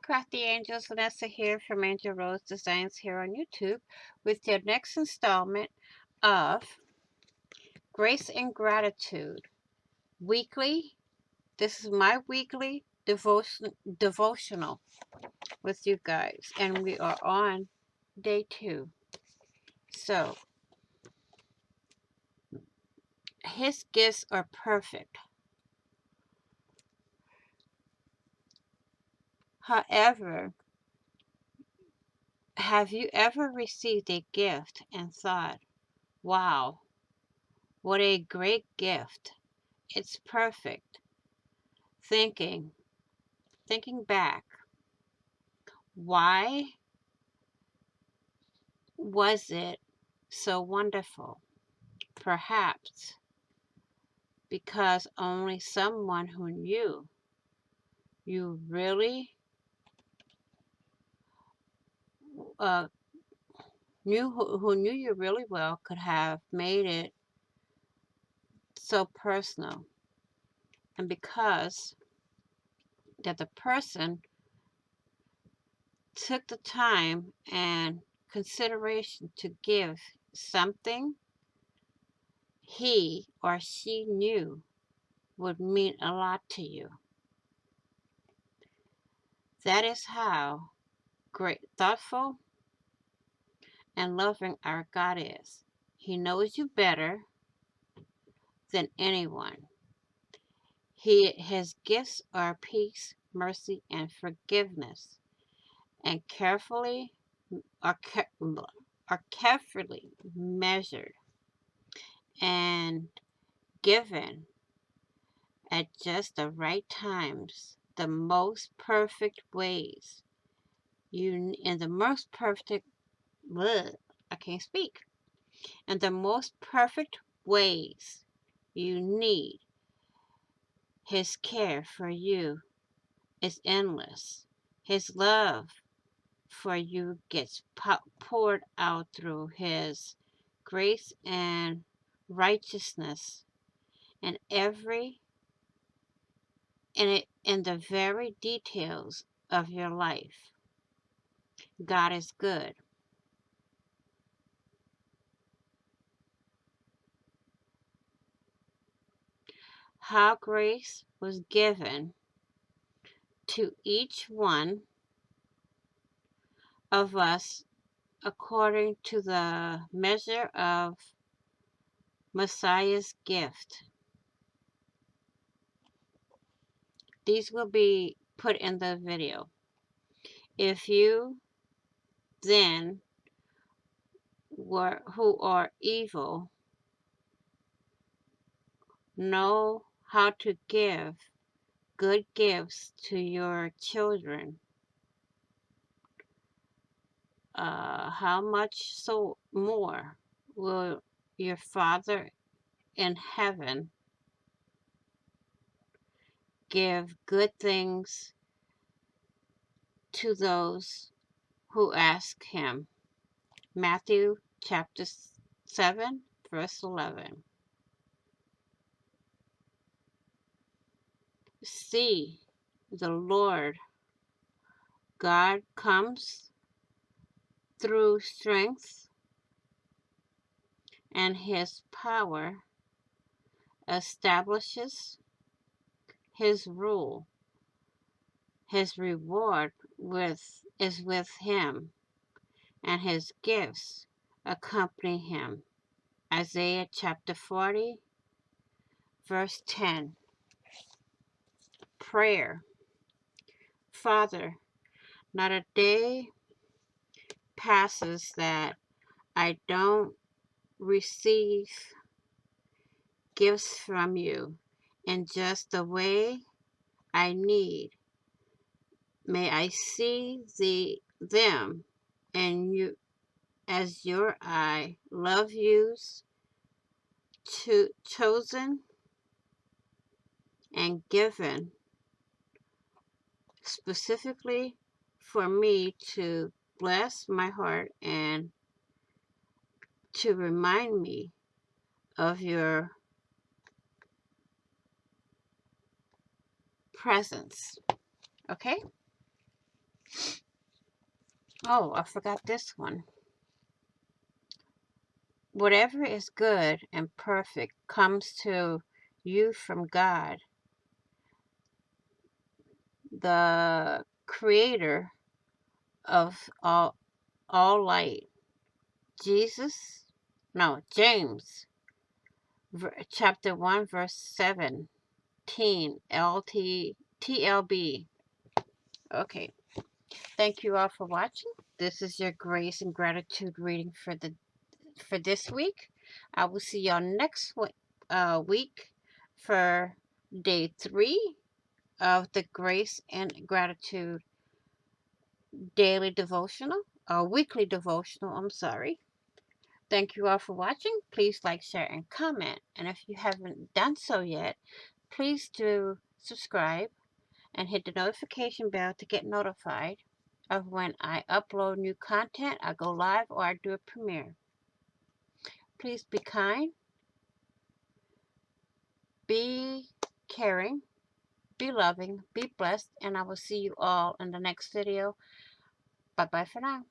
Crafty Angels, Vanessa here from Angel Rose Designs here on YouTube with your next installment of Grace and Gratitude Weekly. This is my weekly devotional with you guys, and we are on day 2. So, his gifts are perfect. However, have you ever received a gift and thought, wow, what a great gift. It's perfect. Thinking back, why was it so wonderful? Perhaps because only someone who knew you really uh, who knew you really well could have made it so personal, and because that the person took the time and consideration to give something he or she knew would mean a lot to you. That is how great, thoughtful, and loving our God is. He knows you better than anyone. His gifts are peace, mercy, and forgiveness, and are, are carefully measured and given at just the right times, the most perfect ways. In the most perfect, bleh, I can't speak. In the most perfect ways you need. His care for you is endless. His love for you gets poured out through His grace and righteousness in in the very details of your life. God is good. How grace was given to each one of us according to the measure of Messiah's gift. These will be put in the video. If you then who are evil know how to give good gifts to your children, how much so more will your Father in heaven give good things to those who ask Him. Matthew chapter 7, verse 11. See, the Lord God comes through strength, and His power establishes His rule. His reward is with Him, and His gifts accompany Him. Isaiah chapter 40, verse 10. Prayer. Father, not a day passes that I don't receive gifts from you in just the way I need. May I see them and you as your eye love yous, chosen and given specifically for me to bless my heart and to remind me of your presence. Okay? Oh, I forgot this one. Whatever is good and perfect comes to you from God, the creator of all light. Jesus, no, James, chapter 1, verse 17, TLB. Okay, thank you all for watching. This is your Grace and Gratitude reading for this week. I will see y'all next week for day 3 of the Grace and Gratitude daily devotional, weekly devotional, I'm sorry. Thank you all for watching. Please like, share, and comment. And if you haven't done so yet, please do subscribe and hit the notification bell to get notified of when I upload new content, I go live, or I do a premiere. Please be kind, be caring, be loving, be blessed, and I will see you all in the next video. Bye-bye for now.